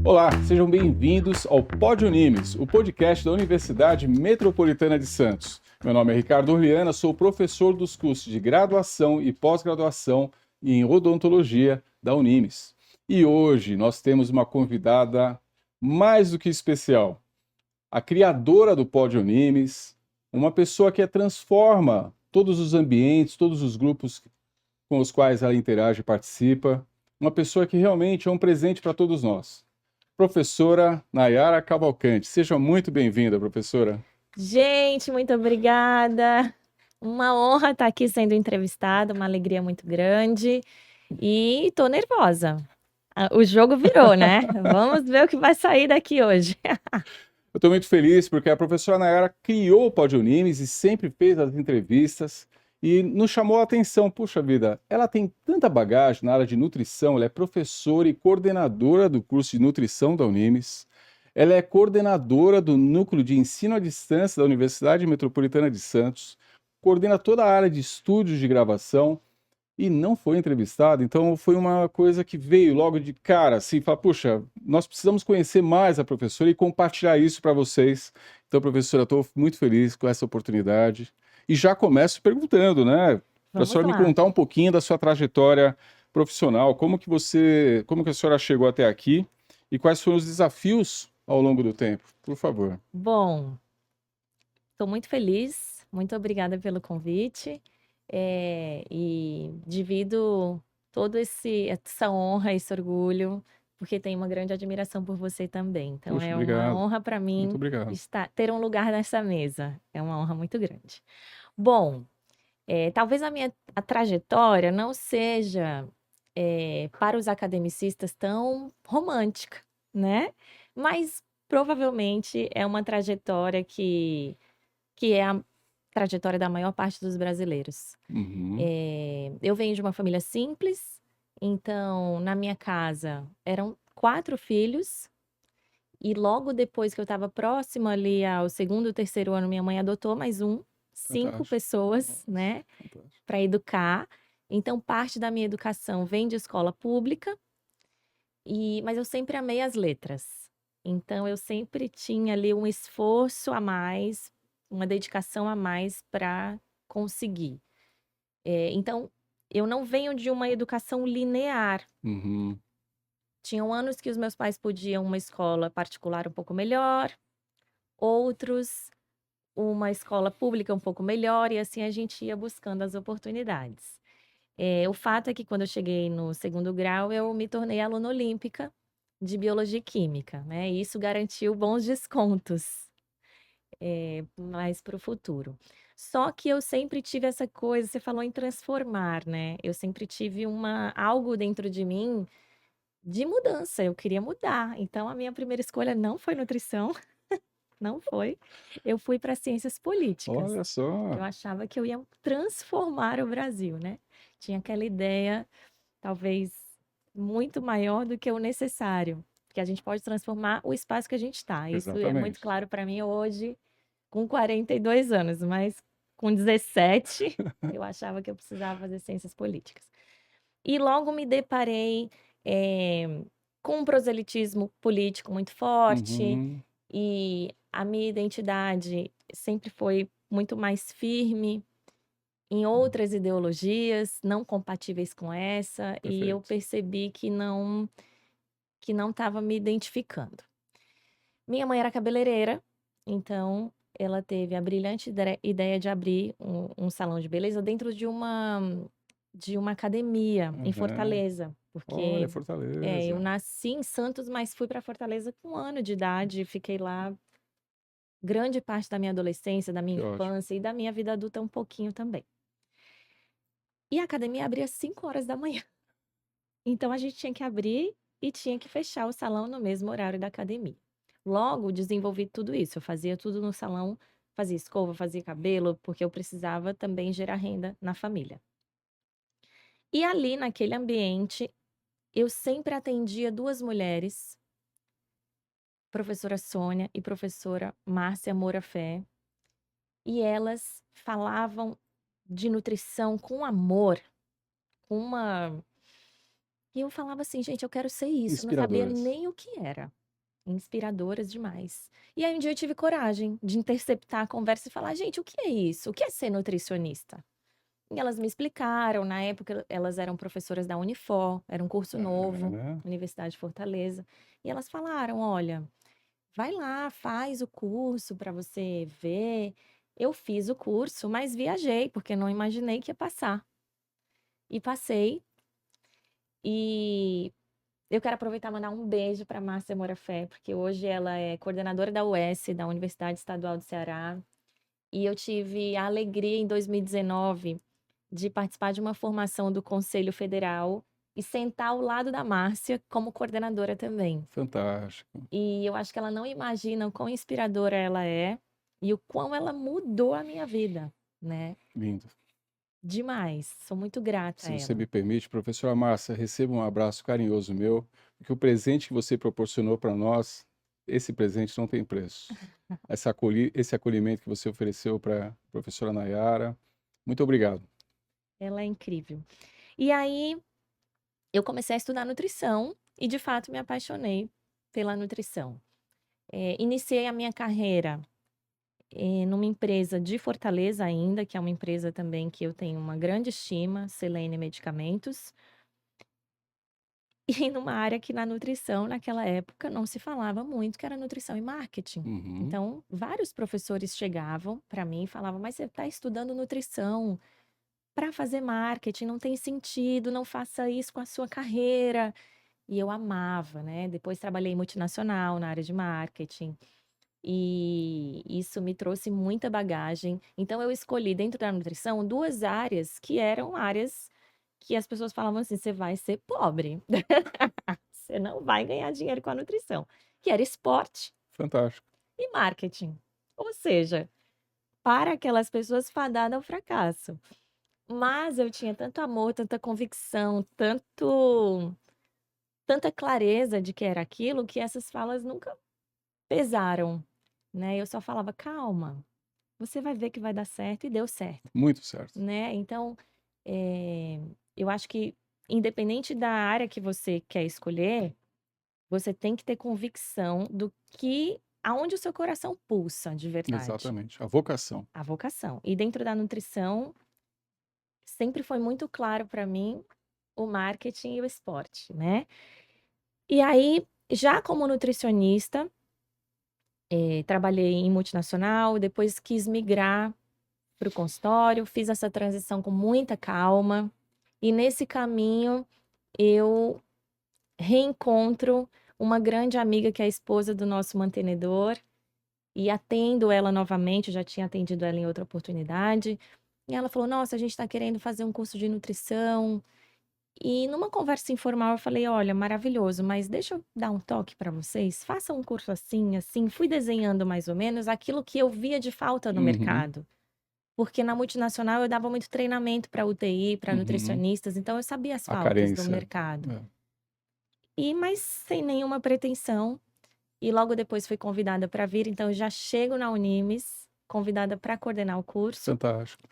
Olá, sejam bem-vindos ao Pod Unimes, o podcast da Universidade Metropolitana de Santos. Meu nome é Ricardo Orliana, sou professor dos cursos de graduação e pós-graduação em odontologia da Unimes. E hoje nós temos uma convidada mais do que especial, a criadora do Pod Unimes, uma pessoa que transforma todos os ambientes, todos os grupos com os quais ela interage e participa, uma pessoa que realmente é um presente para todos nós. Professora Nayara Cavalcante. Seja muito bem-vinda, professora. Gente, muito obrigada. Uma honra estar aqui sendo entrevistada, uma alegria muito grande. E tô nervosa. O jogo virou, né? Vamos ver o que vai sair daqui hoje. Eu estou muito feliz porque a professora Nayara criou o Pod Unimes e sempre fez as entrevistas e nos chamou a atenção. Puxa vida, ela tem tanta bagagem na área de nutrição, ela é professora e coordenadora do curso de nutrição da Unimes. Ela é coordenadora do Núcleo de Ensino à Distância da Universidade Metropolitana de Santos, coordena toda a área de estúdios de gravação e não foi entrevistada. Então foi uma coisa que veio logo de cara, assim, falar, puxa, nós precisamos conhecer mais a professora e compartilhar isso para vocês. Então, professora, estou muito feliz com essa oportunidade. E já começo perguntando, né? Para a senhora me contar um pouquinho da sua trajetória profissional, como que a senhora chegou até aqui e quais foram os desafios ao longo do tempo, por favor. Bom, estou muito feliz, muito obrigada pelo convite. E divido toda essa honra, esse orgulho, porque tenho uma grande admiração por você também. Então Puxa, é uma obrigado. honra para Muito mim obrigado. ter um lugar nessa mesa. É uma honra muito grande. Bom, talvez a trajetória não seja para os academicistas tão romântica, né? Mas provavelmente é uma trajetória que é a trajetória da maior parte dos brasileiros. Uhum. Eu venho de uma família simples, então na minha casa eram 4 filhos, e logo depois que eu estava próxima ali ao segundo, terceiro ano, minha mãe adotou mais 5 Fantástico. pessoas, né, Fantástico. para educar. Então parte da minha educação vem de escola pública, mas eu sempre amei as letras. Então eu sempre tinha ali um esforço a mais, uma dedicação a mais para conseguir. Então, eu não venho de uma educação linear. Uhum. Tinham anos que os meus pais podiam uma escola particular um pouco melhor, outros uma escola pública um pouco melhor, e assim a gente ia buscando as oportunidades. O fato é que quando eu cheguei no segundo grau, eu me tornei aluna olímpica de biologia e química, né? E isso garantiu bons descontos, mais para o futuro. Só que eu sempre tive essa coisa, você falou em transformar, né? Eu sempre tive algo dentro de mim de mudança, eu queria mudar. Então a minha primeira escolha não foi nutrição, não foi. Eu fui para ciências políticas. Olha só. Eu achava que eu ia transformar o Brasil, né? Tinha aquela ideia, talvez muito maior do que o necessário, que a gente pode transformar o espaço que a gente está. Isso é muito Exatamente. claro para mim hoje, com 42 anos, mas com 17 eu achava que eu precisava fazer ciências políticas. E logo me deparei com um proselitismo político muito forte, Uhum. e a minha identidade sempre foi muito mais firme em outras ideologias, não compatíveis com essa, e eu Perfeito. percebi que não estava me identificando. Minha mãe era cabeleireira, então ela teve a brilhante ideia de abrir um salão de beleza dentro de uma academia em Aham. Fortaleza, Olha, porque eu Fortaleza. nasci em Santos, mas fui para Fortaleza com 1 ano de idade, e fiquei lá grande parte da minha adolescência, da minha Que ótimo. infância e da minha vida adulta um pouquinho também. E a academia abria às 5 horas da manhã. Então a gente tinha que abrir e tinha que fechar o salão no mesmo horário da academia. Logo, desenvolvi tudo isso. Eu fazia tudo no salão, fazia escova, fazia cabelo, porque eu precisava também gerar renda na família. E ali, naquele ambiente, eu sempre atendia 2 mulheres, professora Sônia e professora Márcia Moura Fé, e elas falavam de nutrição com amor, com E eu falava assim: "Gente, eu quero ser isso", não sabia Inspiradoras. nem o que era. Inspiradoras demais. E aí um dia eu tive coragem de interceptar a conversa e falar: "Gente, o que é isso? O que é ser nutricionista?". E elas me explicaram, na época elas eram professoras da Unifor, era um curso novo, É, Universidade de Fortaleza, e elas falaram: "Olha, vai lá, faz o curso para você ver". Eu fiz o curso, mas viajei, porque não imaginei que ia passar. E passei, e eu quero aproveitar e mandar um beijo para Márcia Morafé, porque hoje ela é coordenadora da UES, da Universidade Estadual do Ceará, e eu tive a alegria em 2019 de participar de uma formação do Conselho Federal e sentar ao lado da Márcia como coordenadora também. fantástico. E eu acho que ela não imagina o quão inspiradora ela é e o quão ela mudou a minha vida, né? Lindo. Demais. Sou muito grata Se a você me ela. permite, professora Márcia, receba um abraço carinhoso meu, porque o presente que você proporcionou para nós, esse presente não tem preço. Esse acolhimento que você ofereceu para a professora Nayara, muito obrigado. Ela é incrível. E aí eu comecei a estudar nutrição e, de fato, me apaixonei pela nutrição. Iniciei a minha carreira, numa empresa de Fortaleza ainda, que é uma empresa também que eu tenho uma grande estima, Selene Medicamentos, e numa área que na nutrição, naquela época, não se falava muito, que era nutrição e marketing. Uhum. Então, vários professores chegavam para mim e falavam: "Mas você está estudando nutrição para fazer marketing, não tem sentido, não faça isso com a sua carreira". E eu amava, né. Depois trabalhei em multinacional na área de marketing, e isso me trouxe muita bagagem. Então eu escolhi dentro da nutrição 2 áreas que eram áreas que as pessoas falavam assim: "Você vai ser pobre, você não vai ganhar dinheiro com a nutrição", que era esporte Fantástico. e marketing. Ou seja, para aquelas pessoas fadada ao fracasso. Mas eu tinha tanto amor, tanta convicção, tanta clareza de que era aquilo, que essas falas nunca pesaram, né. Eu só falava: "Calma, você vai ver que vai dar certo", e deu certo, Muito certo. né. Então, eh, eu acho que independente da área que você quer escolher, você tem que ter convicção do que aonde o seu coração pulsa de verdade, Exatamente. A vocação. a vocação. E dentro da nutrição, sempre foi muito claro para mim o marketing e o esporte, né. E aí, já como nutricionista, trabalhei em multinacional, depois quis migrar para o consultório, fiz essa transição com muita calma, e nesse caminho eu reencontro uma grande amiga que é a esposa do nosso mantenedor, e atendo ela novamente, já tinha atendido ela em outra oportunidade, e ela falou: "Nossa, a gente está querendo fazer um curso de nutrição". E numa conversa informal eu falei: "Olha, maravilhoso, mas deixa eu dar um toque para vocês, façam um curso assim, assim". Fui desenhando mais ou menos aquilo que eu via de falta no Uhum. mercado. Porque na multinacional eu dava muito treinamento para UTI, para Uhum. nutricionistas, então eu sabia as A faltas do carência. mercado. É. Mas sem nenhuma pretensão, e logo depois fui convidada para vir, então eu já chego na Unimes, convidada para coordenar o curso. Fantástico.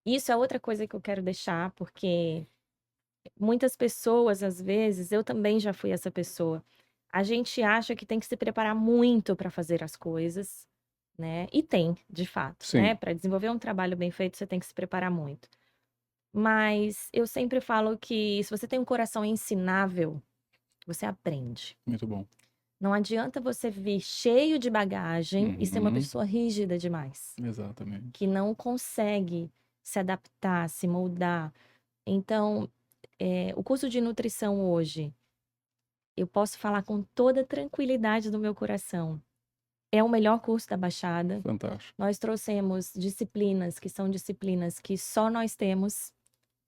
Isso é outra coisa que eu quero deixar, porque muitas pessoas, às vezes, eu também já fui essa pessoa. A gente acha que tem que se preparar muito para fazer as coisas, né? E tem, de fato, né? Sim, Para desenvolver um trabalho bem feito, você tem que se preparar muito. Mas eu sempre falo que se você tem um coração ensinável, você aprende. muito bom. Não adianta você vir cheio de bagagem e ser uma Uhum. pessoa rígida demais, que Exatamente. não consegue se adaptar, se moldar. Então, o curso de nutrição hoje, eu posso falar com toda a tranquilidade do meu coração. É o melhor curso da Baixada. Fantástico. Nós trouxemos disciplinas que são disciplinas que só nós temos,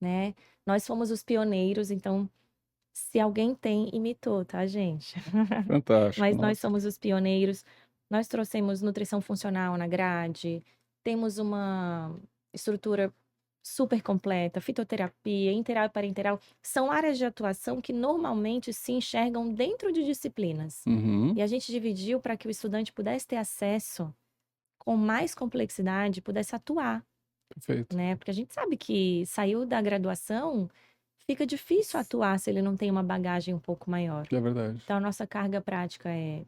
né? Nós fomos os pioneiros, então, se alguém tem, imitou, tá, gente? Fantástico, Mas nós nossa. somos os pioneiros. Nós trouxemos nutrição funcional na grade, temos uma estrutura super completa, fitoterapia, interal e parenteral. São áreas de atuação que normalmente se enxergam dentro de disciplinas. Uhum. E a gente dividiu para que o estudante pudesse ter acesso com mais complexidade, pudesse atuar, Perfeito. né? Porque a gente sabe que saiu da graduação, fica difícil atuar se ele não tem uma bagagem um pouco maior. É verdade. Então, a nossa carga prática é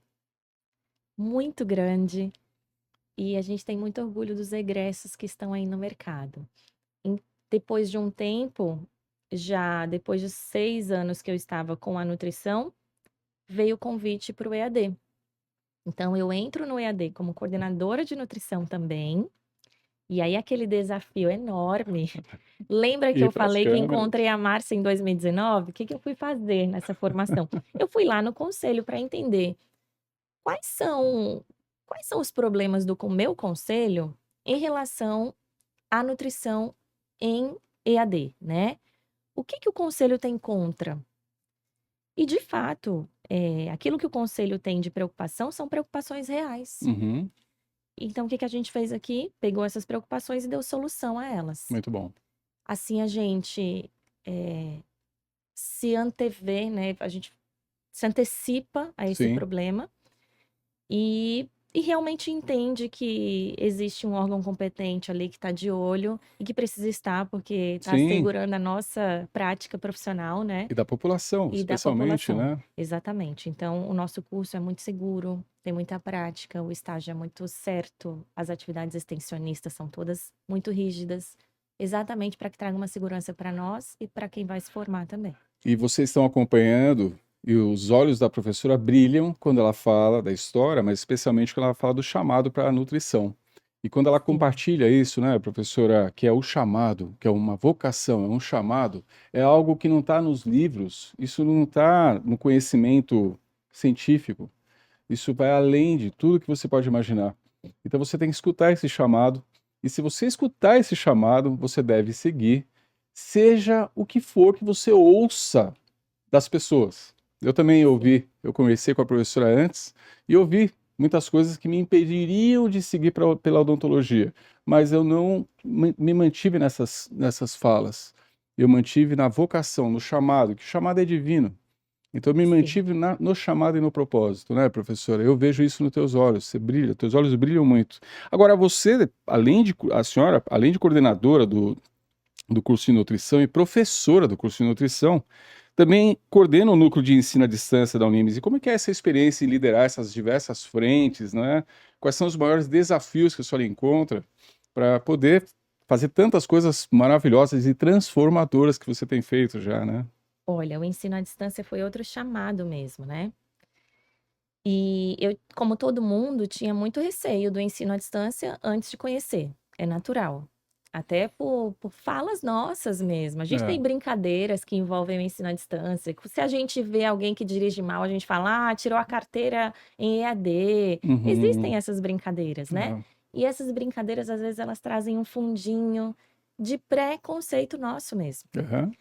muito grande e a gente tem muito orgulho dos egressos que estão aí no mercado. Em- Depois de um tempo, já depois de 6 anos que eu estava com a nutrição, veio o convite para o EAD. Então, eu entro no EAD como coordenadora de nutrição também. E aí, aquele desafio enorme. Lembra que E eu para as falei que câmeras. encontrei a Márcia em 2019? O que que eu fui fazer nessa formação? Eu fui lá no conselho para entender quais são, quais são os problemas do meu conselho em relação à nutrição em EAD, né? O que que o conselho tem contra? E, de fato, aquilo que o conselho tem de preocupação são preocupações reais. Uhum, Então, o que que a gente fez aqui? Pegou essas preocupações e deu solução a elas. muito bom. Assim, a gente se antevê, né? A gente se antecipa a esse Sim, problema e realmente entende que existe um órgão competente ali que está de olho e que precisa estar, porque está sim. assegurando a nossa prática profissional, né? E da população, E da especialmente, população. né? Exatamente. Então, o nosso curso é muito seguro, tem muita prática, o estágio é muito certo, as atividades extensionistas são todas muito rígidas, exatamente para que traga uma segurança para nós e para quem vai se formar também. E vocês estão acompanhando, e os olhos da professora brilham quando ela fala da história, mas especialmente quando ela fala do chamado para a nutrição. E quando ela Sim, compartilha isso, né, professora, que é o chamado, que é uma vocação, é um chamado, é algo que não está nos livros, isso não está no conhecimento científico, isso vai além de tudo que você pode imaginar. Então você tem que escutar esse chamado, e se você escutar esse chamado, você deve seguir, seja o que for que você ouça das pessoas. Eu também sim. ouvi, eu conversei com a professora antes e ouvi muitas coisas que me impediriam de seguir pela odontologia, mas eu não me mantive nessas falas. Eu mantive na vocação, no chamado, que o chamado é divino. Então eu me Sim. mantive no chamado e no propósito, né, professora? Eu vejo isso nos teus olhos, você brilha, teus olhos brilham muito. Agora, você, a senhora, além de coordenadora do curso de nutrição e professora do curso de nutrição, também coordena o núcleo de ensino à distância da Unimes. E como é que é essa experiência em liderar essas diversas frentes, né? Quais são os maiores desafios que a senhora encontra para poder fazer tantas coisas maravilhosas e transformadoras que você tem feito já, né? Olha, o ensino à distância foi outro chamado mesmo, né? E eu, como todo mundo, tinha muito receio do ensino à distância antes de conhecer. É natural. Até por falas nossas mesmo. A gente É. tem brincadeiras que envolvem o ensino à distância. Se a gente vê alguém que dirige mal, a gente fala, ah, tirou a carteira em EAD. Uhum. Existem essas brincadeiras, né? É. E essas brincadeiras, às vezes, elas trazem um fundinho de preconceito nosso mesmo. Aham.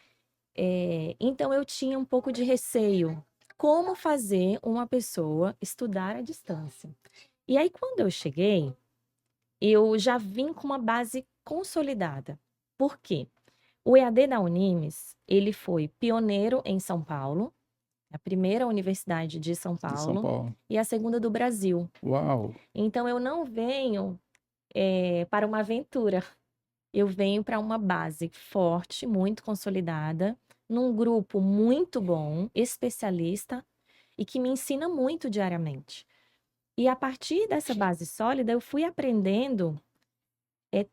Então eu tinha um pouco de receio. Como fazer uma pessoa estudar à distância? E aí, quando eu cheguei, eu já vim com uma base consolidada. Por quê? O EAD da Unimes, ele foi pioneiro em São Paulo, a primeira universidade de São De São Paulo Paulo. e a segunda do Brasil. Uau! Então, eu não venho, para uma aventura. Eu venho para uma base forte, muito consolidada, num grupo muito bom, especialista e que me ensina muito diariamente. E a partir dessa base sólida, eu fui aprendendo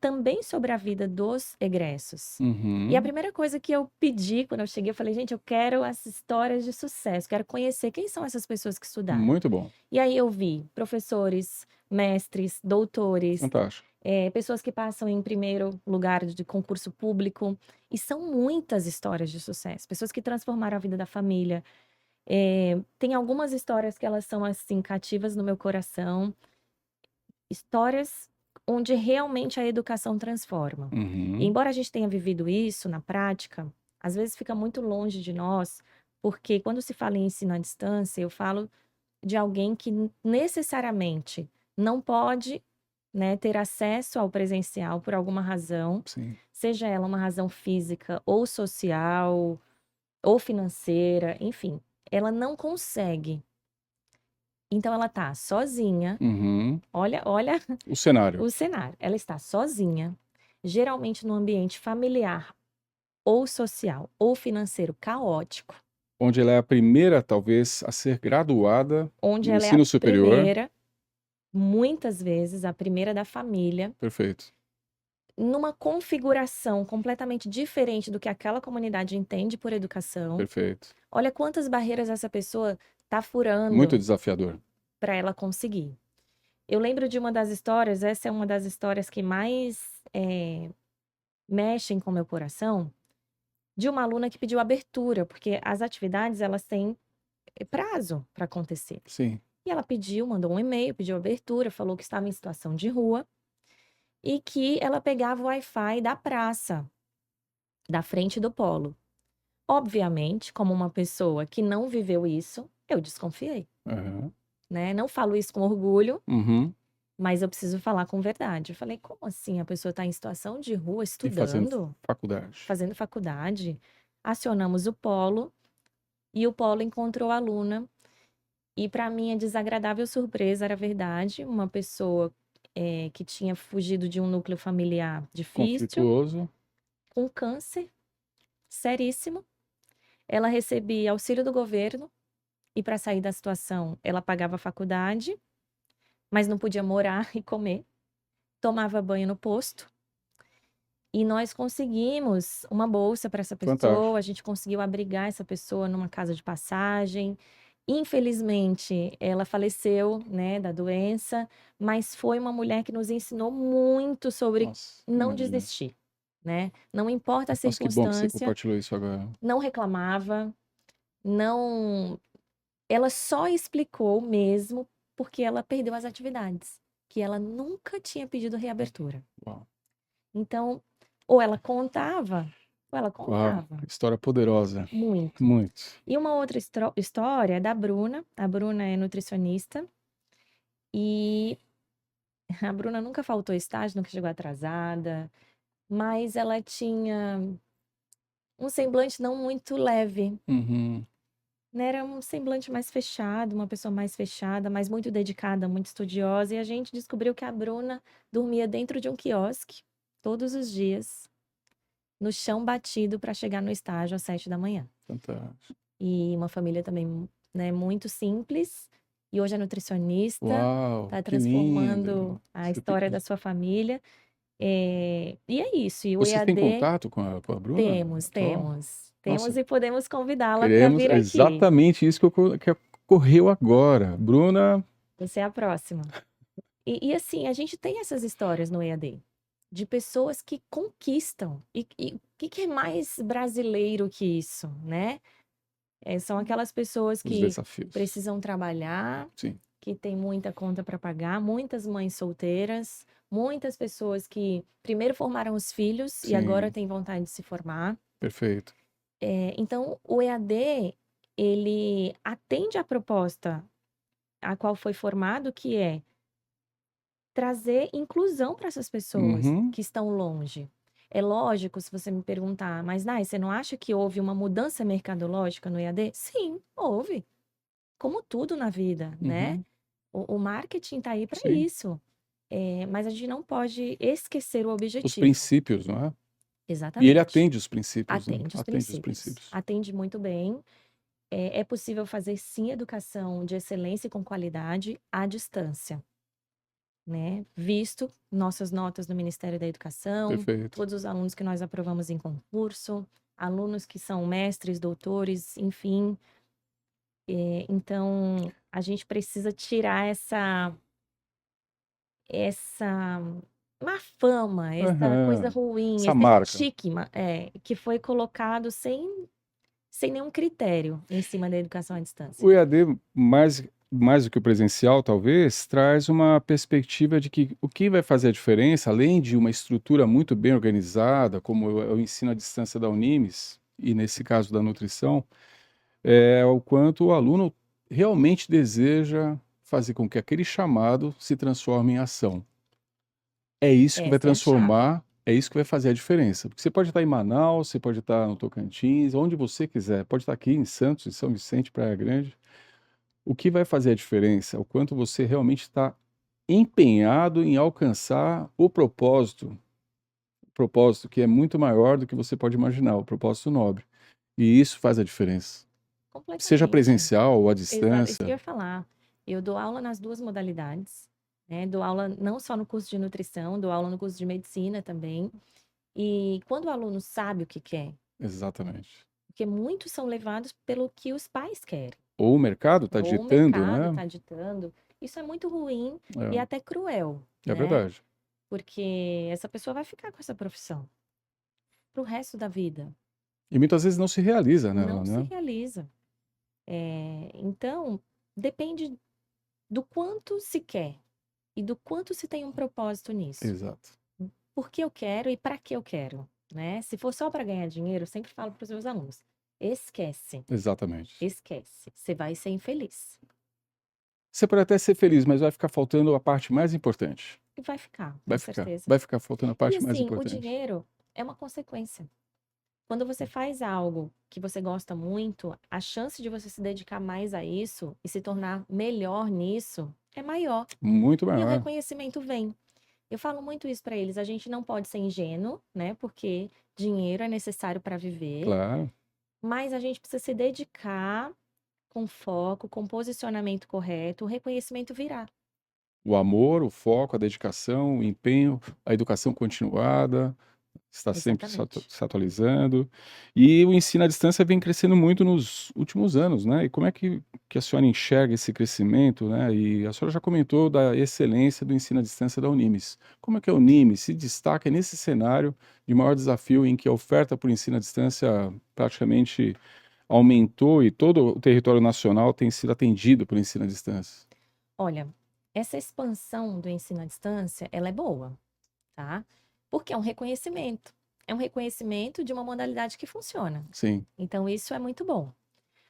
também sobre a vida dos egressos. E a Uhum. primeira coisa que eu pedi quando eu cheguei, eu falei, gente, eu quero as histórias de sucesso, quero conhecer quem são essas pessoas que estudaram. Muito bom. E aí eu vi professores, mestres, doutores, Fantástico. pessoas que passam em primeiro lugar de concurso público, e são muitas histórias de sucesso, pessoas que transformaram a vida da família. Tem algumas histórias que elas são assim cativas no meu coração, histórias onde realmente a educação transforma. E Uhum. embora a gente tenha vivido isso na prática, às vezes fica muito longe de nós, porque quando se fala em ensino à distância, eu falo de alguém que necessariamente não pode, né, ter acesso ao presencial por alguma razão, Sim. seja ela uma razão física ou social ou financeira, enfim, ela não consegue. Então ela tá sozinha. Uhum. Olha O cenário. o cenário. Ela está sozinha, geralmente no ambiente familiar ou social ou financeiro caótico, Onde ela é a primeira, talvez, a ser graduada onde no ela é a ensino superior. primeira, muitas vezes a primeira da família, Perfeito. numa configuração completamente diferente do que aquela comunidade entende por educação. Perfeito. Olha quantas barreiras essa pessoa está Muito furando desafiador. para ela conseguir. Eu lembro de uma das histórias, essa é uma das histórias que mais mexem com o meu coração, de uma aluna que pediu abertura, porque as atividades elas têm prazo para acontecer. Sim. E ela pediu, mandou um e-mail, pediu abertura, falou que estava em situação de rua e que ela pegava o Wi-Fi da praça, da frente do polo. Obviamente, como uma pessoa que não viveu isso, eu desconfiei, Aham. né? Não falo isso com orgulho, Uhum. mas eu preciso falar com verdade. Eu falei, como assim? A pessoa está em situação de rua, E fazendo estudando, faculdade. fazendo faculdade. Acionamos o polo e o polo encontrou a aluna. E para minha desagradável surpresa, era verdade, uma pessoa que tinha fugido de um núcleo familiar difícil, Conflituoso. com câncer seríssimo. Ela recebia auxílio do governo e para sair da situação, ela pagava a faculdade, mas não podia morar e comer. Tomava banho no posto. E nós conseguimos uma bolsa para essa Fantástico. pessoa, a gente conseguiu abrigar essa pessoa numa casa de passagem. Infelizmente, ela faleceu, né, da doença, mas foi uma mulher que nos ensinou muito sobre Nossa, não imagina. desistir, né? Não importa a Nossa, que bom que você circunstância, compartilhou isso agora. não reclamava, não. Ela só explicou mesmo porque ela perdeu as atividades, que ela nunca tinha pedido reabertura. Uau. Então, ou ela contava, ou ela Uau, contava. história poderosa. Muito. Muito. E uma outra história é da Bruna. A Bruna é nutricionista. E a Bruna nunca faltou estágio, nunca chegou atrasada. Mas ela tinha um semblante não muito leve, Uhum. né? Era um semblante mais fechado, uma pessoa mais fechada, mas muito dedicada, muito estudiosa. E a gente descobriu que a Bruna dormia dentro de um quiosque todos os dias, no chão batido para chegar no estágio às 7 da manhã. Fantástico. E uma família também, né, muito simples. E hoje é nutricionista, Uau, está que lindo. transformando a Você tem história que... da sua família. E é isso. E o Vocês têm EAD, contato com a Bruna temos, atual? temos. Temos Nossa, e podemos convidá-la para queremos vir aqui. exatamente isso que ocorreu agora. Bruna, Você é a próxima. E assim, a gente tem essas histórias no EAD. De pessoas que conquistam. E o que é mais brasileiro que isso, né? São aquelas pessoas os que desafios. precisam trabalhar, Sim, que tem muita conta para pagar, muitas mães solteiras, muitas pessoas que primeiro formaram os filhos e agora sim, têm vontade de se formar. perfeito. Então, o EAD, ele atende à proposta a qual foi formado, que é trazer inclusão para essas pessoas Uhum. que estão longe. É lógico, se você me perguntar, mas Nai, você não acha que houve uma mudança mercadológica no EAD? Sim, houve. Como tudo na vida, né? Uhum. O marketing está aí para Sim. isso. Mas a gente não pode esquecer o Os objetivo. princípios, não é? E ele Exatamente. atende os princípios, né? Atende os Atende os princípios. princípios. Atende muito bem. É possível fazer, sim, educação de excelência e com qualidade à distância, né? Visto nossas notas no Ministério da Educação, Perfeito. todos os alunos que nós aprovamos em concurso, alunos que são mestres, doutores, enfim. Então, a gente precisa tirar essa má fama, essa coisa Aham. ruim, Essa esse marca. estigma, que foi colocado sem nenhum critério em cima da educação à distância. O EAD, mais do que o presencial, talvez, traz uma perspectiva de que o que vai fazer a diferença, além de uma estrutura muito bem organizada, como é o ensino à distância da Unimes, e nesse caso da nutrição, é o quanto o aluno realmente deseja fazer com que aquele chamado se transforme em ação. É isso que vai Essa é a chave. transformar, é isso que vai fazer a diferença. Porque você pode estar em Manaus, você pode estar no Tocantins, onde você quiser, pode estar aqui em Santos, em São Vicente, Praia Grande. O que vai fazer a diferença é o quanto você realmente está empenhado em alcançar o propósito propósito que é muito maior do que você pode imaginar, o propósito nobre. E isso faz a diferença. Seja Completamente. presencial ou à Exato, isso que eu distância. ia falar. Eu dou aula nas 2 modalidades, né, dou aula não só no curso de nutrição, dou aula no curso de medicina também. E quando o aluno sabe o que quer, Exatamente. porque muitos são levados pelo que os pais querem, Ou o mercado está ou o ditando, mercado né? está ditando, isso é muito ruim e É, até cruel, é né, verdade. porque essa pessoa vai ficar com essa profissão para o resto da vida, E muitas vezes não se realiza nela, não se né? realiza. Então, depende do quanto se quer e do quanto se tem um propósito nisso. Exato. Por que eu quero e para que eu quero, né? Se for só para ganhar dinheiro, eu sempre falo para os meus alunos: esquece, Exatamente. esquece, você vai ser infeliz. Você pode até ser feliz, mas vai ficar faltando a parte mais importante. E vai ficar, com Vai ficar. certeza. Vai ficar faltando a E parte mais assim, o importante. dinheiro é uma consequência. Quando você faz algo que você gosta muito, a chance de você se dedicar mais a isso e se tornar melhor nisso é maior. Muito E o maior. reconhecimento vem. Eu falo muito isso para eles, a gente não pode ser ingênuo, né? Porque dinheiro é necessário para viver, Claro. mas a gente precisa se dedicar com foco, com posicionamento correto, o reconhecimento virá. O amor, o foco, a dedicação, o empenho, a educação continuada, está sempre Exatamente. se atualizando. E o ensino à distância vem crescendo muito nos últimos anos, né? E como é que a senhora enxerga esse crescimento, né? E a senhora já comentou da excelência do ensino à distância da Unimes. Como é que a Unimes se destaca nesse cenário de maior desafio em que a oferta por ensino à distância praticamente aumentou e todo o território nacional tem sido atendido por ensino à distância? Olha, essa expansão do ensino à distância, ela é boa, tá? Porque é um reconhecimento. É um reconhecimento de uma modalidade que funciona. Sim, Então, isso é muito bom.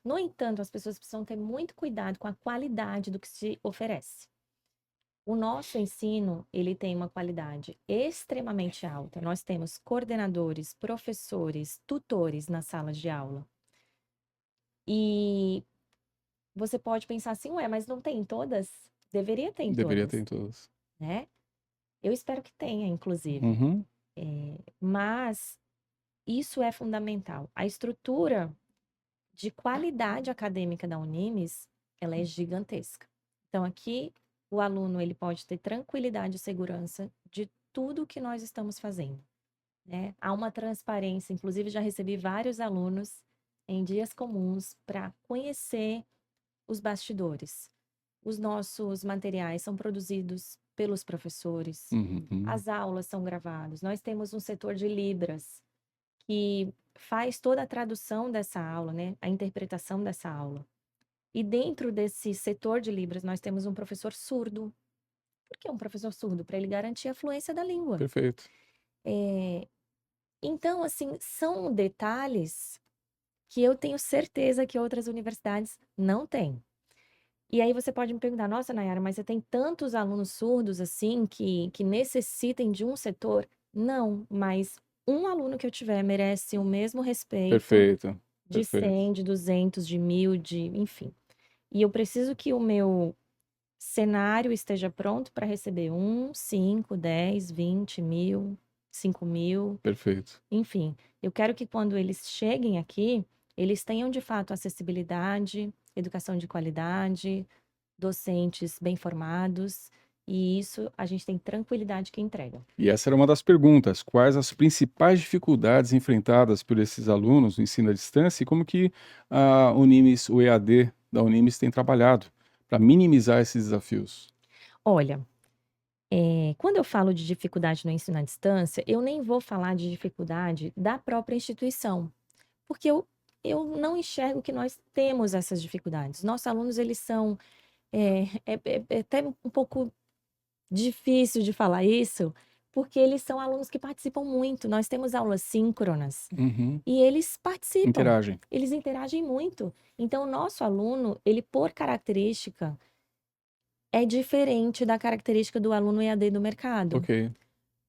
No entanto, as pessoas precisam ter muito cuidado com a qualidade do que se oferece. O nosso ensino, ele tem uma qualidade extremamente alta. Nós temos coordenadores, professores, tutores nas salas de aula. E você pode pensar assim, ué, mas não tem em todas? Deveria ter em deveria ter todas, em todos. né? Eu espero que tenha, inclusive. Uhum. Mas isso é fundamental. A estrutura de qualidade acadêmica da Unimes, ela é gigantesca. Então, aqui, o aluno ele pode ter tranquilidade e segurança de tudo que nós estamos fazendo, né? Há uma transparência, inclusive já recebi vários alunos em dias comuns para conhecer os bastidores. Os nossos materiais são produzidos pelos professores, Uhum. as aulas são gravadas. Nós temos um setor de Libras que faz toda a tradução dessa aula, né? A interpretação dessa aula. E dentro desse setor de Libras, nós temos um professor surdo. Por que um professor surdo? Para ele garantir a fluência da língua. Perfeito. Então, assim, são detalhes que eu tenho certeza que outras universidades não têm. E aí você pode me perguntar, nossa, Nayara, mas você tem tantos alunos surdos assim que necessitem de um setor? Não, mas um aluno que eu tiver merece o mesmo respeito Perfeito, de perfeito. 100, de 200, de 1000, enfim. E eu preciso que o meu cenário esteja pronto para receber 1, 5, 10, 20, 1000, 5000, Perfeito. enfim. Eu quero que quando eles cheguem aqui, eles tenham de fato acessibilidade, educação de qualidade, docentes bem formados, e isso a gente tem tranquilidade que entrega. E essa era uma das perguntas, quais as principais dificuldades enfrentadas por esses alunos no ensino à distância e como que a Unimes, o EAD da Unimes tem trabalhado para minimizar esses desafios? Olha, quando eu falo de dificuldade no ensino à distância, eu nem vou falar de dificuldade da própria instituição, porque eu não enxergo que nós temos essas dificuldades. Nossos alunos, eles são, é até um pouco difícil de falar isso, porque eles são alunos que participam muito. Nós temos aulas síncronas Uhum. e eles participam, Interagem. eles interagem muito. Então, o nosso aluno, ele por característica, é diferente da característica do aluno EAD do mercado. Ok.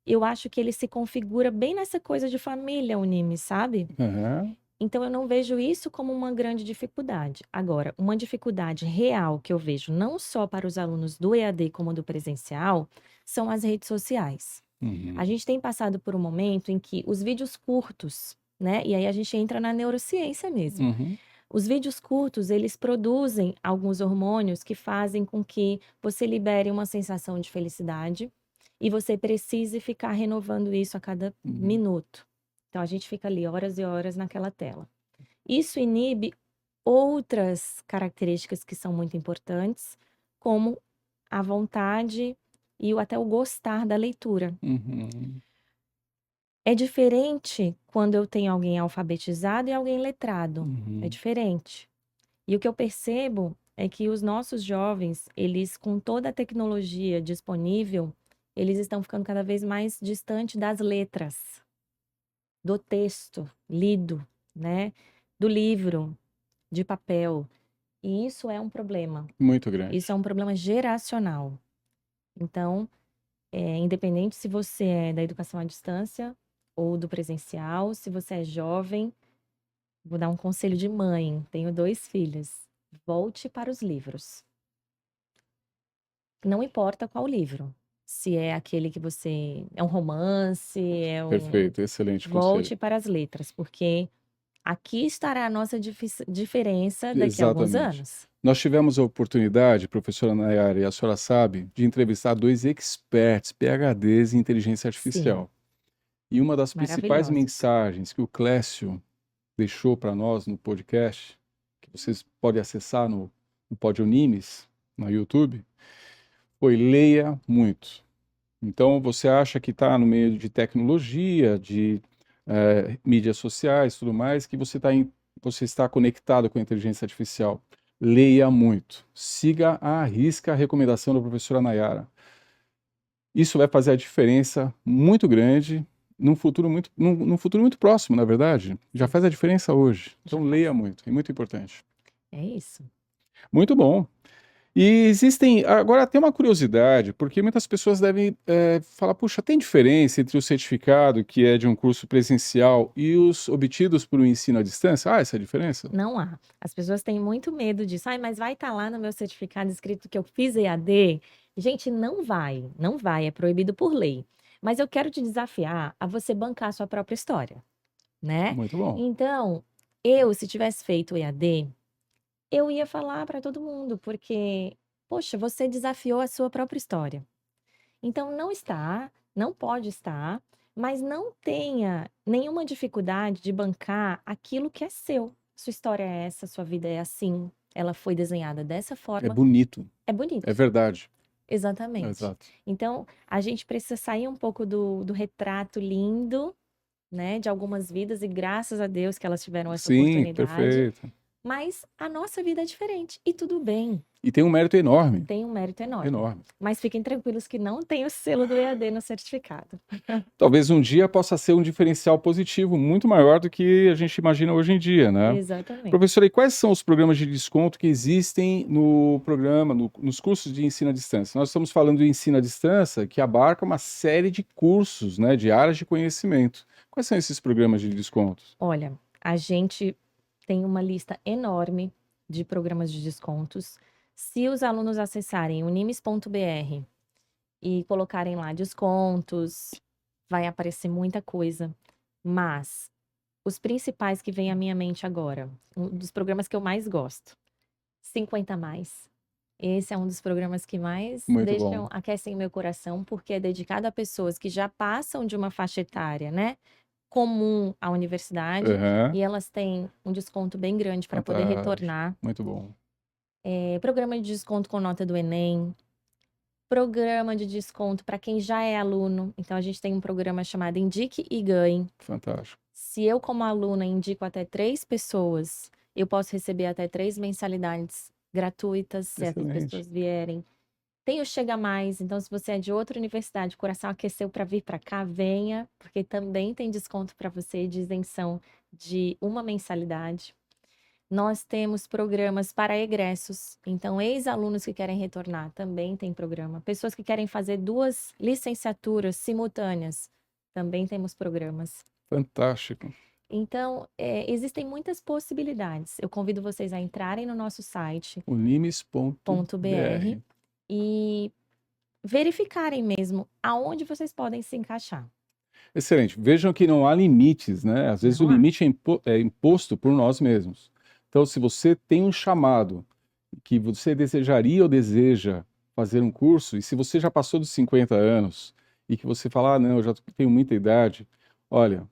Eu acho que ele se configura bem nessa coisa de família Unime, sabe? Aham. Então eu não vejo isso como uma grande dificuldade. Agora, uma dificuldade real que eu vejo não só para os alunos do EAD como do presencial, são as redes sociais. A gente tem passado por um momento em que os vídeos curtos, né? E aí a gente entra na neurociência mesmo. Uhum. Os vídeos curtos, eles produzem alguns hormônios que fazem com que você libere uma sensação de felicidade e você precise ficar renovando isso a cada Uhum. minuto. Então a gente fica ali horas e horas naquela tela. Isso inibe outras características que são muito importantes, como a vontade e até o gostar da leitura. Uhum. É diferente quando eu tenho alguém alfabetizado e alguém letrado. É Uhum. diferente. E o que eu percebo é que os nossos jovens, eles, com toda a tecnologia disponível, eles estão ficando cada vez mais distante das letras, do texto lido, né? Do livro, de papel. E isso é um problema. Muito Isso é grande. um problema geracional. Então, independente se você é da educação à distância ou do presencial, se você é jovem, vou dar um conselho de mãe, tenho 2 filhos. Volte para os livros. Não importa qual livro. Se é aquele que você é um romance, Perfeito, excelente conselho. volte para as letras, porque aqui estará a nossa diferença daqui a alguns Exatamente. anos. Nós tivemos a oportunidade, professora Nayara, e a senhora sabe, de entrevistar 2 experts, PhDs em inteligência Sim, artificial. E uma das principais maravilhosos. mensagens que o Clécio deixou para nós no podcast, que vocês podem acessar no Podunimes, no YouTube, foi leia muito. Então, você acha que está no meio de tecnologia, de mídias sociais, tudo mais, que você está conectado com a inteligência artificial. Leia muito. Siga à risca a recomendação da professora Nayara. Isso vai fazer a diferença muito grande num futuro muito próximo, na verdade. Já Sim, faz a diferença hoje. já Então, faz. leia muito, é muito importante. É isso. Muito bom. E existem. Agora, tem uma curiosidade, porque muitas pessoas devem falar: puxa, tem diferença entre o certificado, que é de um curso presencial, e os obtidos por um ensino à distância? Ah, essa é a diferença? Não há. As pessoas têm muito medo disso. Ai, mas vai estar lá no meu certificado escrito que eu fiz EAD? Gente, não vai, não vai, é proibido por lei. Mas eu quero te desafiar a você bancar a sua própria história, né? Muito bom. Então, se tivesse feito EAD, eu ia falar para todo mundo, porque, poxa, você desafiou a sua própria história. Então, não está, não pode estar, mas não tenha nenhuma dificuldade de bancar aquilo que é seu. Sua história é essa, sua vida é assim, ela foi desenhada dessa É forma, bonito. é É bonito. verdade. Exatamente. Exato. Então, a gente precisa sair um pouco do retrato lindo, né, de algumas vidas, e graças a Deus que elas tiveram essa Sim, oportunidade, perfeito. mas a nossa vida é diferente, e tudo bem. E tem um mérito enorme. Tem um mérito enorme. Enorme. Mas fiquem tranquilos que não tem o selo do EAD no certificado. Talvez um dia possa ser um diferencial positivo muito maior do que a gente imagina hoje em dia, né? Exatamente. Professora, e quais são os programas de desconto que existem no programa, nos cursos de ensino à distância? Nós estamos falando de ensino à distância que abarca uma série de cursos, né, de áreas de conhecimento. Quais são esses programas de descontos? Olha, a gente tem uma lista enorme de programas de descontos. Se os alunos acessarem unimes.br e colocarem lá descontos, vai aparecer muita coisa. Mas os principais que vêm à minha mente agora, um dos programas que eu mais gosto, 50 mais. Esse é um dos programas que mais Muito bom. aquecem meu coração, porque é dedicado a pessoas que já passam de uma faixa etária, né, comum à universidade, Aham, e elas têm um desconto bem grande para poder fantástico. retornar. Muito bom. Programa de desconto com nota do Enem, programa de desconto para quem já é aluno. Então, a gente tem um programa chamado Indique e Ganhe. Fantástico. Se eu, como aluna, indico até 3 pessoas, eu posso receber até 3 mensalidades gratuitas, se essas Excelente. pessoas vierem. Tem o Chega Mais, então se você é de outra universidade, o coração aqueceu para vir para cá, venha, porque também tem desconto para você de isenção de uma mensalidade. Nós temos programas para egressos, então ex-alunos que querem retornar também tem programa. Pessoas que querem fazer 2 licenciaturas simultâneas, também temos programas. Fantástico. Então, existem muitas possibilidades. Eu convido vocês a entrarem no nosso site Unimes.br. .br e verificarem mesmo aonde vocês podem se encaixar. Excelente. Vejam que não há limites, né? Às vezes o Não há. limite é imposto por nós mesmos. Então, se você tem um chamado que você desejaria ou deseja fazer um curso, e se você já passou dos 50 anos e que você fala, ah, não, eu já tenho muita idade, olha,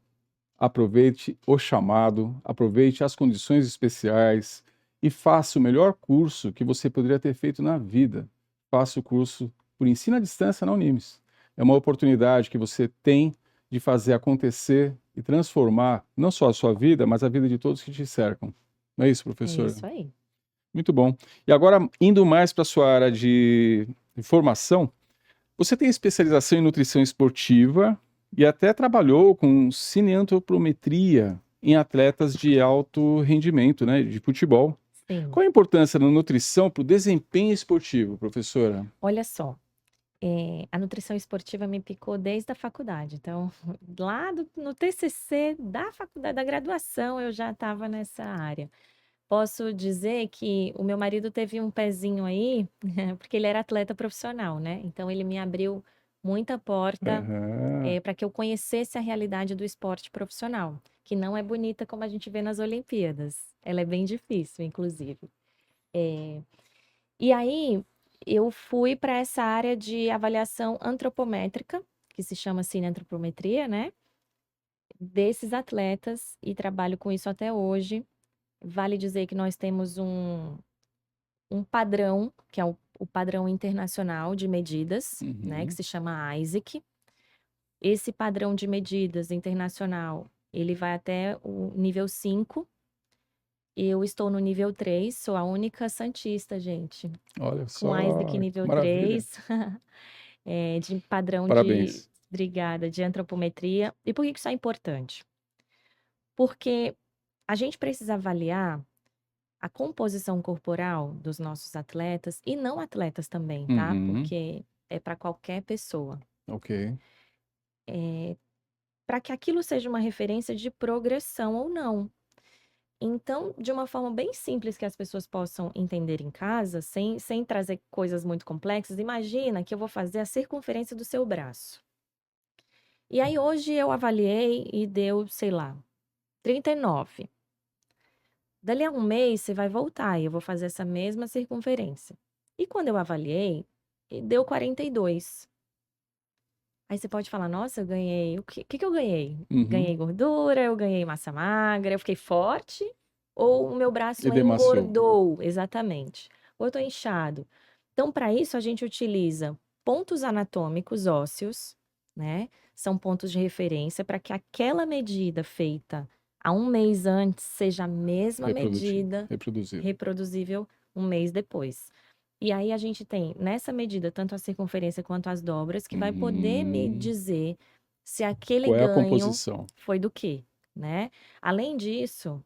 aproveite o chamado, aproveite as condições especiais e faça o melhor curso que você poderia ter feito na vida. Faça o curso por ensino à distância na Unimes. É uma oportunidade que você tem de fazer acontecer e transformar não só a sua vida, mas a vida de todos que te cercam. Não é isso, É professora? isso aí. Muito bom. E agora, indo mais para a sua área de formação, você tem especialização em nutrição esportiva e até trabalhou com cineantropometria em atletas de alto rendimento, né, de futebol. Sim. Qual a importância da nutrição para o desempenho esportivo, professora? Olha só, a nutrição esportiva me picou desde a faculdade. Então, lá no TCC da faculdade, da graduação, eu já estava nessa área. Posso dizer que o meu marido teve um pezinho aí, porque ele era atleta profissional, né? Então, ele me abriu muita porta Aham. para que eu conhecesse a realidade do esporte profissional, que não é bonita como a gente vê nas Olimpíadas. Ela é bem difícil, inclusive. Eh, e aí, eu fui para essa área de avaliação antropométrica, que se chama cineantropometria, né? Desses atletas, e trabalho com isso até hoje. Vale dizer que nós temos um padrão, que é o padrão internacional de medidas, né? Que Uhum. se chama ISIC. Esse padrão de medidas internacional, ele vai até o nível 5. Eu estou no nível 3, sou a única santista, gente, Olha com ISIC só, que nível maravilha. 3, de padrão de Parabéns. brigada de antropometria. E por que que isso é importante? Porque a gente precisa avaliar a composição corporal dos nossos atletas e não atletas também, tá? Uhum. Porque é para qualquer pessoa. Ok. Para que aquilo seja uma referência de progressão ou não. Então, de uma forma bem simples que as pessoas possam entender em casa, sem trazer coisas muito complexas, imagina que eu vou fazer a circunferência do seu braço. E aí hoje eu avaliei e deu, sei lá, 39. Dali a um mês você vai voltar e eu vou fazer essa mesma circunferência. E quando eu avaliei, deu 42. Aí você pode falar: "Nossa, eu ganhei", o que que eu ganhei? Uhum. Ganhei gordura, eu ganhei massa magra, eu fiquei forte ou o meu braço Edemaciou. engordou? Exatamente. Ou eu tô inchado. Então, para isso, a gente utiliza pontos anatômicos ósseos, né, são pontos de referência para que aquela medida feita há um mês antes seja a mesma medida Reproduzível. reproduzível um mês depois. E aí a gente tem nessa medida tanto a circunferência quanto as dobras, que vai poder me Uhum. dizer se aquele Qual é a ganho composição? foi do quê, né. Além disso,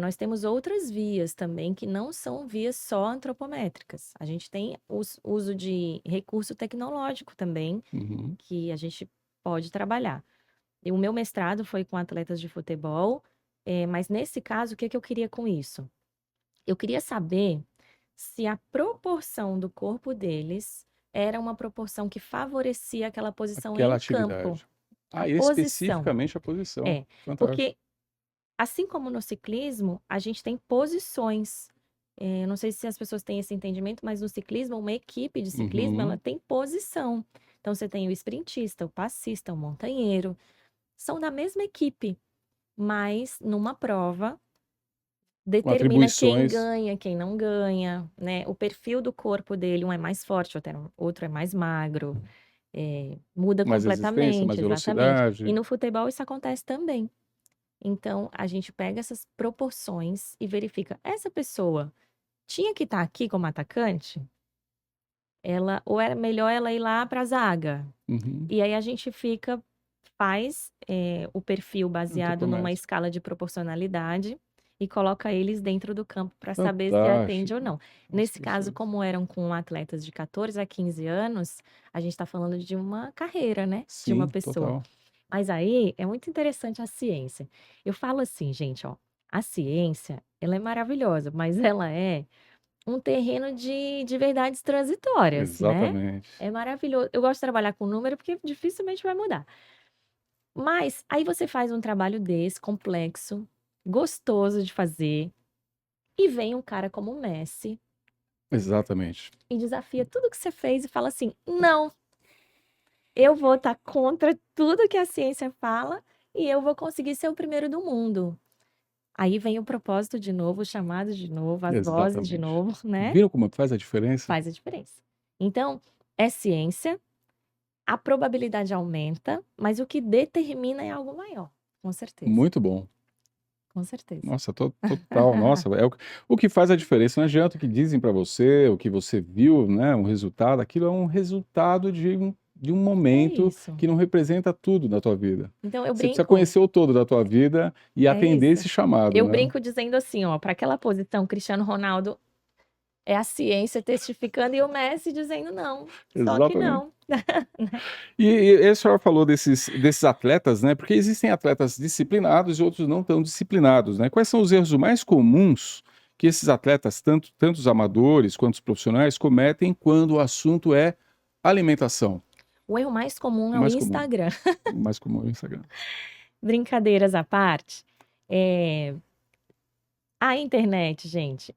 nós temos outras vias também que não são vias só antropométricas. A gente tem uso de recurso tecnológico também, Uhum. que a gente pode trabalhar. E o meu mestrado foi com atletas de futebol, mas nesse caso, o que que eu queria com isso? Eu queria saber se a proporção do corpo deles era uma proporção que favorecia aquela posição Aquela em campo. atividade. A Ah, posição. especificamente a posição. É, Fantástico. porque assim como no ciclismo, a gente tem posições. Eu não sei se as pessoas têm esse entendimento, mas no ciclismo, uma equipe de ciclismo, ela Uhum. tem posição. Então você tem o sprintista, o passista, o montanheiro, são da mesma equipe, mas numa prova Com determina quem atribuições, ganha, quem não ganha, né? O perfil do corpo dele, um é mais forte, outro é mais magro, muda mais resistência, mais completamente, exatamente. E velocidade. no futebol isso acontece também. Então, a gente pega essas proporções e verifica, essa pessoa tinha que estar aqui como atacante? Ela, ou era melhor ela ir lá para a zaga? Uhum. E aí a gente faz o perfil baseado numa Antropométrico. escala de proporcionalidade e coloca eles dentro do campo para saber se atende ou Fantástico. não. Nossa, Nesse caso, professor. como eram com atletas de 14 a 15 anos, a gente está falando de uma carreira, né, de uma Sim, pessoa. total. Mas aí é muito interessante a ciência. Eu falo assim, gente, ó, a ciência, ela é maravilhosa, mas ela é um terreno de verdades transitórias, né? Exatamente. É maravilhoso. Eu gosto de trabalhar com número porque dificilmente vai mudar. Mas aí você faz um trabalho desse, complexo, gostoso de fazer, e vem um cara como o Messi Exatamente. e desafia tudo que você fez e fala assim: não, eu vou estar contra tudo que a ciência fala e eu vou conseguir ser o primeiro do mundo. Aí vem o propósito de novo, o chamado de novo, as vozes de Exatamente. novo, né? Viram como faz a diferença? Faz a diferença. Então, é ciência, a probabilidade aumenta, mas o que determina é algo maior, com certeza, Muito bom. com certeza. Nossa, total. Nossa, o que faz a diferença. Não adianta o que dizem para você, o que você viu, né? Um resultado. Aquilo é um resultado de um É momento isso. que não representa tudo da tua vida. Então eu Você precisa brinco, conhecer o todo da tua vida e é atender isso. esse chamado, Eu né? brinco dizendo assim, ó, para aquela posição, Cristiano Ronaldo é a ciência testificando e o Messi dizendo não, só que Exatamente. não. E a senhora falou desses atletas, né? Porque existem atletas disciplinados e outros não tão disciplinados, né? Quais são os erros mais comuns que esses atletas, tanto os amadores quanto os profissionais, cometem quando o assunto é alimentação? O erro mais comum O é o mais comum. Instagram. O mais comum é o Instagram. Brincadeiras à parte, a internet, gente,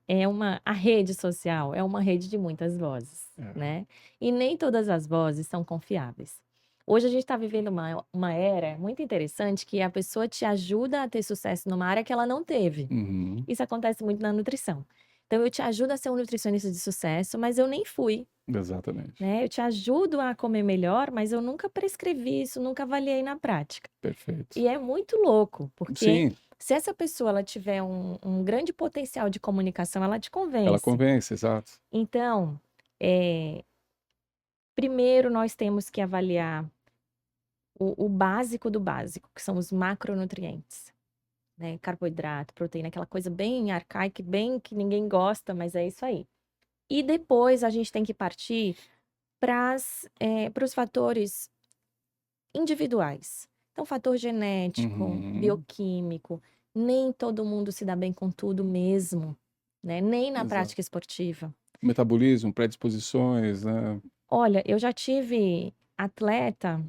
a rede social é uma rede de muitas vozes, É. né? E nem todas as vozes são confiáveis. Hoje a gente está vivendo uma era muito interessante que a pessoa te ajuda a ter sucesso numa área que ela não teve. Uhum. Isso acontece muito na nutrição. Então, eu te ajudo a ser um nutricionista de sucesso, mas eu nem fui, Exatamente. né? Eu te ajudo a comer melhor, mas eu nunca prescrevi isso, nunca avaliei na prática. Perfeito. E é muito louco, porque Sim, se essa pessoa ela tiver um grande potencial de comunicação, ela te ela convence. convence, exato. Então, primeiro nós temos que avaliar o básico do básico, que são os macronutrientes, né? Carboidrato, proteína, aquela coisa bem arcaica, bem que ninguém gosta, mas é isso aí. E depois a gente tem que partir para os fatores individuais. Então, fator genético, Uhum. bioquímico, nem todo mundo se dá bem com tudo mesmo, né? Nem na Exato. prática esportiva. Metabolismo, predisposições, né? Olha, eu já tive atleta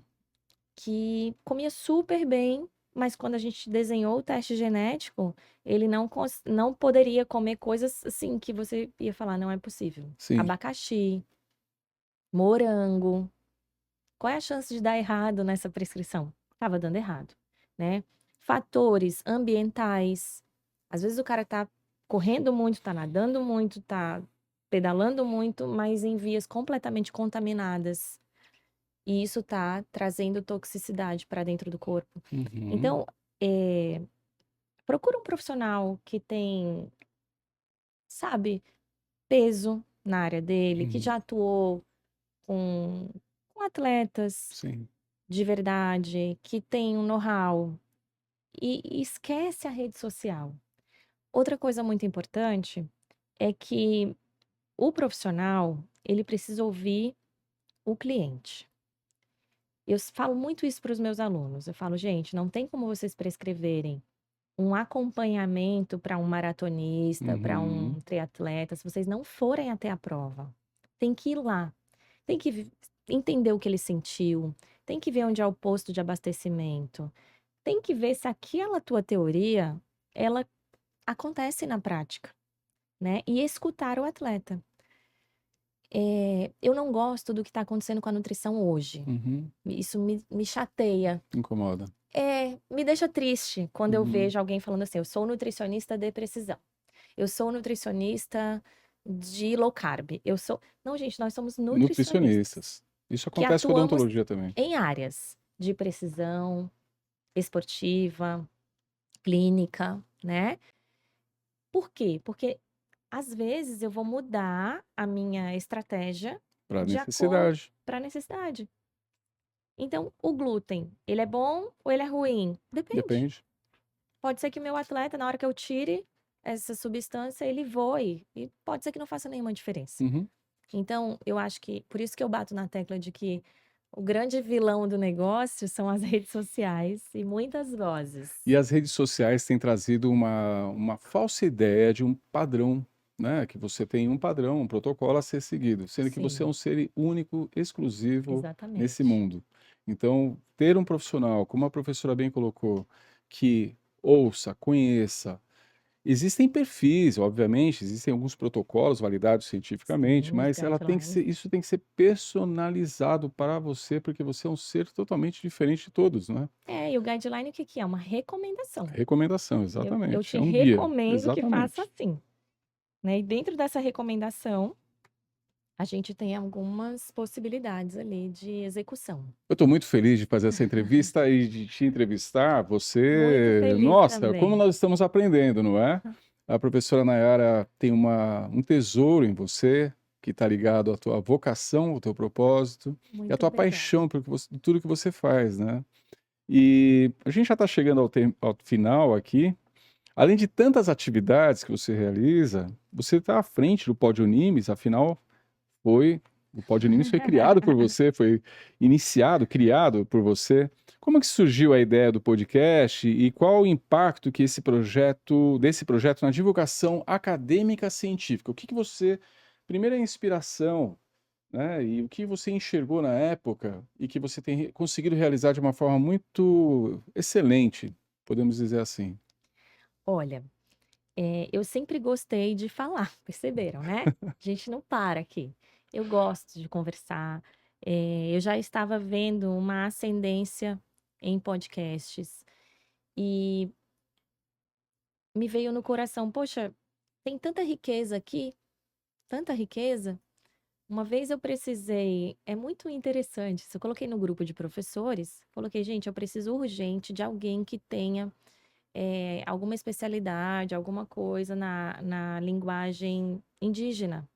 que comia super bem, mas quando a gente desenhou o teste genético, ele não poderia comer coisas assim que você ia falar, não é possível. Sim. Abacaxi, morango. Qual é a chance de dar errado nessa prescrição? Estava dando errado, né? Fatores ambientais. Às vezes o cara tá correndo muito, tá nadando muito, tá pedalando muito, mas em vias completamente contaminadas. E isso tá trazendo toxicidade para dentro do corpo. Uhum. Então, procura um profissional que tem, sabe, peso na área dele, que Uhum. já atuou com, com atletas Sim. de verdade, que tem um know-how. E esquece a rede social. Outra coisa muito importante é que o profissional, ele precisa ouvir o cliente. Eu falo muito isso para os meus alunos. Eu falo, gente, não tem como vocês prescreverem um acompanhamento para um maratonista, para Uhum. um triatleta, se vocês não forem até a prova. Tem que ir lá, tem que entender o que ele sentiu, tem que ver onde é o posto de abastecimento, tem que ver se aquela tua teoria, ela acontece na prática, né? E escutar o atleta. Eu não gosto do que está acontecendo com a nutrição hoje. Uhum. Isso me chateia. Incomoda. Me deixa triste quando eu Uhum. vejo alguém falando assim: eu sou nutricionista de precisão. Eu sou nutricionista de low carb. Eu sou. Não, gente, nós somos nutricionistas Nutricionistas. Isso que acontece com a atuamos odontologia também. em áreas de precisão, esportiva, clínica, né? Por quê? Porque às vezes eu vou mudar a minha estratégia Para de acordo necessidade. para a necessidade. Então, o glúten, ele é bom ou ele é ruim? Depende. Depende. Pode ser que o meu atleta, na hora que eu tire essa substância, ele voe. E pode ser que não faça nenhuma diferença. Uhum. Então, eu acho que, por isso que eu bato na tecla de que o grande vilão do negócio são as redes sociais e muitas vozes. E as redes sociais têm trazido uma falsa ideia de um padrão, né, que você tem um padrão, um protocolo a ser seguido, sendo que você é Sim, um ser único, exclusivo nesse exatamente. mundo. Então, ter um profissional, como a professora bem colocou, que ouça, conheça. Existem perfis, obviamente, existem alguns protocolos validados cientificamente, Sim, os mas ela tem que ser, guidelines. isso tem que ser personalizado para você, porque você é um ser totalmente diferente de todos, não é? É, e o guideline o que que é? Uma recomendação. Recomendação, Eu exatamente. te É um guia, recomendo que faça exatamente. assim, né, e dentro dessa recomendação, a gente tem algumas possibilidades ali de execução. Eu estou muito feliz de fazer essa entrevista e de te entrevistar. Muito Você, feliz nossa, como também. nós estamos aprendendo, não é? A professora Nayara tem um tesouro em você que está ligado à tua vocação, ao teu propósito e à Muito tua obrigada. paixão por tudo que você faz, né? E a gente já está chegando ao final aqui. Além de tantas atividades que você realiza, você está à frente do Pódio Nimes, afinal, foi o Pod Animes foi criado por você, foi iniciado, criado por você. Como é que surgiu a ideia do podcast e qual o impacto que desse projeto na divulgação acadêmica científica? O que que você primeira inspiração, né, e o que você enxergou na época e que você tem conseguido realizar de uma forma muito excelente, podemos dizer assim? Olha, eu sempre gostei de falar, perceberam, né? A gente não para aqui. Eu gosto de conversar. Eu já estava vendo uma ascendência em podcasts e me veio no coração, poxa, tem tanta riqueza aqui, tanta riqueza. Uma vez eu precisei, é muito interessante, isso eu coloquei no grupo de professores, coloquei, gente, eu preciso urgente de alguém que tenha alguma especialidade, alguma coisa na linguagem indígena.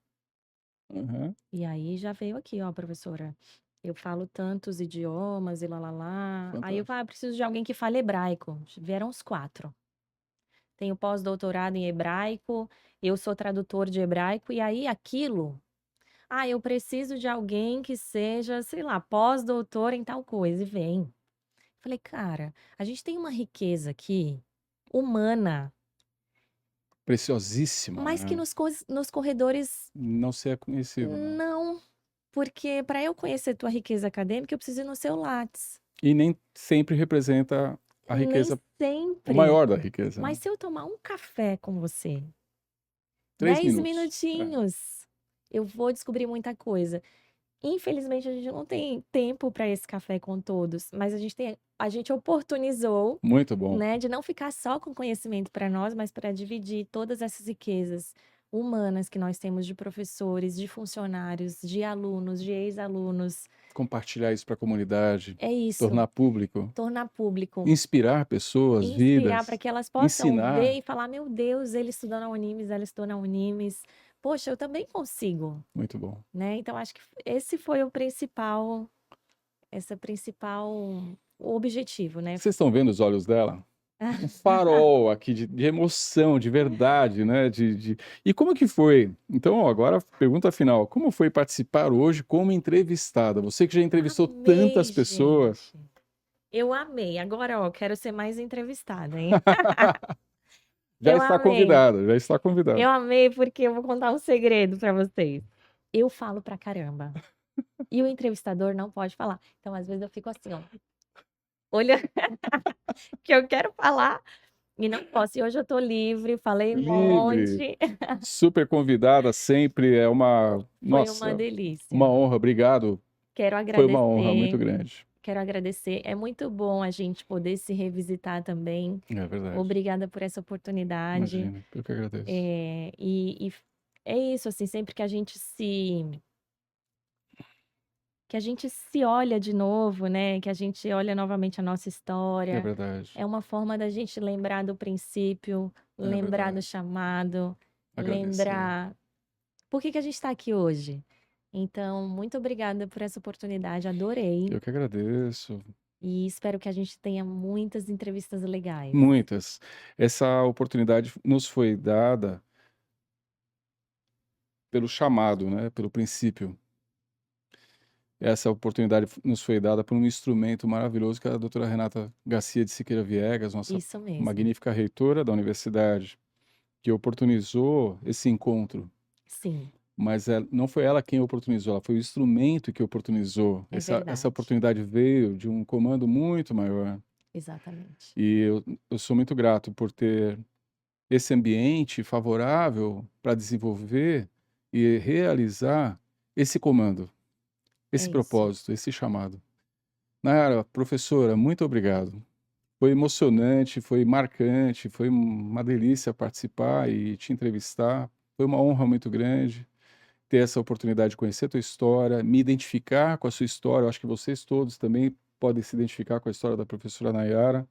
Aham, E aí já veio aqui, ó, professora. Eu falo tantos idiomas e lá, lá, lá. Aí eu fantástico. falei, ah, preciso de alguém que fale hebraico. Vieram os quatro. Tenho pós-doutorado em hebraico, eu sou tradutor de hebraico, e aí aquilo. Ah, eu preciso de alguém que seja, sei lá, pós-doutor em tal coisa. E vem. Falei, cara, a gente tem uma riqueza aqui, humana, Preciosíssima, mas que né? nos corredores, Não ser conhecido, não. não. Porque para eu conhecer tua riqueza acadêmica, eu preciso ir no seu Lattes. E nem sempre representa a Nem riqueza, o sempre. maior da riqueza, né. Mas se eu tomar um café com você, 3 10 minutos. É. minutinhos, eu vou descobrir muita coisa. Infelizmente, a gente não tem tempo para esse café com todos, mas a gente oportunizou, Muito bom. né, de não ficar só com conhecimento para nós, mas para dividir todas essas riquezas humanas que nós temos de professores, de funcionários, de alunos, de ex-alunos. Compartilhar isso para a comunidade, É isso, tornar público, tornar público, inspirar pessoas, inspirar para vidas, que elas possam ver ensinar. e falar: "Meu Deus, ele estudou na Unimes, ela estudou na Unimes. Poxa, eu também consigo", Muito bom. né. Então acho que esse foi o principal essa principal o objetivo, né. Vocês estão vendo os olhos dela? Um farol aqui de emoção, de verdade, né, E como que foi? Então, ó, agora pergunta final, como foi participar hoje como entrevistada? Você que já entrevistou Amei, tantas pessoas. gente. Eu amei. Agora, ó, quero ser mais entrevistada, hein. Já Eu está amei. convidada, já está convidada. Eu amei, porque eu vou contar um segredo para vocês. Eu falo pra caramba, e o entrevistador não pode falar. Então, às vezes, eu fico assim, ó, olhando que eu quero falar e não posso. E hoje eu tô livre, falei um Livre, monte. super convidada sempre, é uma Foi uma nossa, uma delícia. honra, obrigado. Quero Foi uma honra muito agradecer, grande. quero agradecer. É muito bom a gente poder se revisitar também. É verdade. Obrigada por essa oportunidade. Imagina, eu que agradeço. E é isso, assim, sempre que a gente se olha de novo, né, que a gente olha novamente a nossa É história, verdade, é uma forma da gente lembrar do princípio, é lembrar do verdade. chamado, Agradecer. lembrar por que que a gente está aqui hoje. Então, muito obrigada por essa oportunidade, adorei, Eu que agradeço. e espero que a gente tenha muitas entrevistas legais. Muitas. Essa oportunidade nos foi dada pelo chamado, né, pelo princípio. Essa oportunidade nos foi dada por um instrumento maravilhoso que é a doutora Renata Garcia de Siqueira Viegas, nossa Isso mesmo. magnífica reitora da universidade. que oportunizou esse encontro, Sim, mas não foi ela quem oportunizou, ela foi o instrumento que oportunizou. é Essa verdade. oportunidade veio de um comando muito maior. Exatamente. E eu sou muito grato por ter esse ambiente favorável para desenvolver e realizar esse comando, É esse isso. propósito, esse chamado. Nayara, professora, muito obrigado. Foi emocionante, foi marcante, foi uma delícia participar e te entrevistar. Foi uma honra muito grande ter essa oportunidade de conhecer a tua história, me identificar com a sua história. Eu acho que vocês todos também podem se identificar com a história da professora Nayara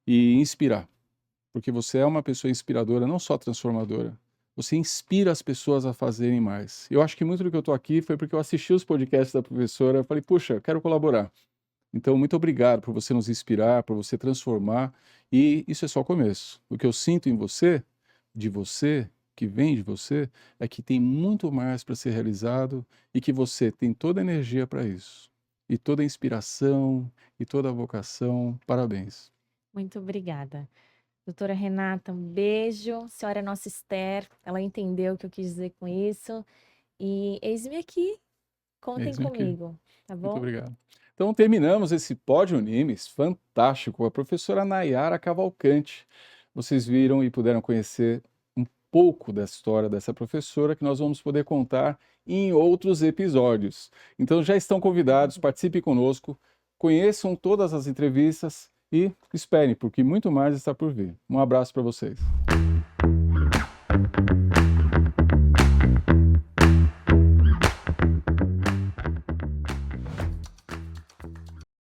e inspirar, porque você é uma pessoa inspiradora, não só transformadora. Você inspira as pessoas a fazerem mais. Eu acho que muito do que eu estou aqui foi porque eu assisti os podcasts da professora, eu falei, puxa, quero colaborar. Então, muito obrigado por você nos inspirar, por você transformar, e isso é só o começo. O que eu sinto em você, de você, que vem de você, é que tem muito mais para ser realizado e que você tem toda a energia para isso. E toda a inspiração e toda a vocação. Parabéns. Muito obrigada. Doutora Renata, um beijo. A senhora é nossa Esther, ela entendeu o que eu quis dizer com isso. E eis-me aqui, contem Mesmo aqui. comigo, tá Muito bom? obrigado. Então, terminamos esse Pódio Unimes fantástico com a professora Nayara Cavalcante. Vocês viram e puderam conhecer um pouco da história dessa professora que nós vamos poder contar em outros episódios. Então, já estão convidados, participem conosco, conheçam todas as entrevistas e esperem, porque muito mais está por vir. Um abraço para vocês.